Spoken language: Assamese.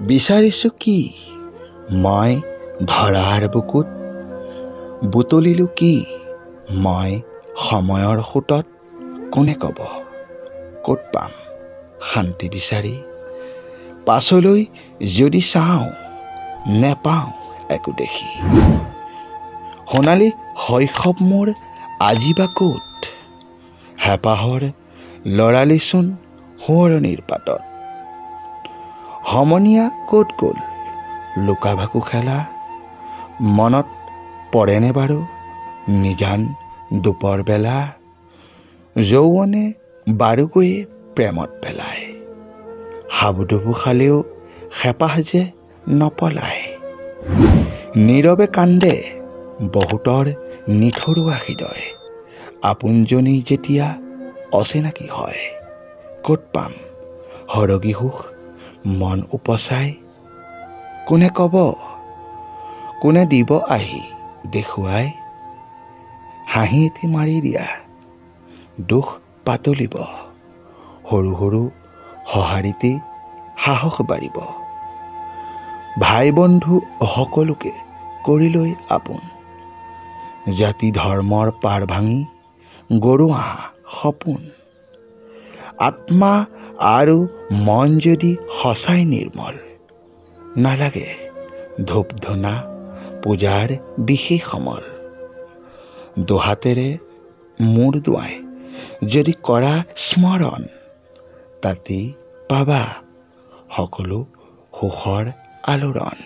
বিচাৰিছো কি মই ধৰাৰ বুকুত, বুটলিলো কি মই সময়ৰ সোঁতত। কোনে ক'ব ক'ত পাম শান্তি বিচাৰি, পাছলৈ যদি চাওঁ নেপাওঁ একো দেখি। সোণালী শৈশৱ মোৰ আজি বা ক'ত, হেঁপাহৰ লৰালিচোন সোঁৱৰণিৰ পাতত। সমনীয়া ক'ত গ'ল লুকা ভাকু খেলা, মনত পৰেনে বাৰু নিজান দুপৰ বেলা। যৌৱনে বাৰুকৈয়ে প্ৰেমত পেলায়, হাবুডুবু খালেও হেঁপাহ যে নপলায়। নীৰৱে কান্দে বহুতৰ নিথৰুৱা হৃদয়, আপোনজনী যেতিয়া অচিনাকি হয়। ক'ত পাম সৰগী সুখ মন উপচাই, কোনে ক'ব কোনে দিব আহি দেখুৱাই। হাঁহি এটি মাৰি দিয়া দুখ পাতলিব, সৰু সৰু সঁহাৰিতে সাহস বাঢ়িব। ভাই বন্ধু সকলোকে কৰিলৈ আপোন, জাতি ধৰ্মৰ পাৰ ভাঙি গঢ়ো আহা সপোন। আত্মা আৰু মন যদি সঁচাই নিৰ্মল, নালাগে ধূপ ধূনা পূজাৰ বিশেষ সমল। দুহাতেৰে মূৰ দুৱাই যদি কৰা স্মৰণ, তাতেই পাবা সকলো সুখৰ আলোড়ন।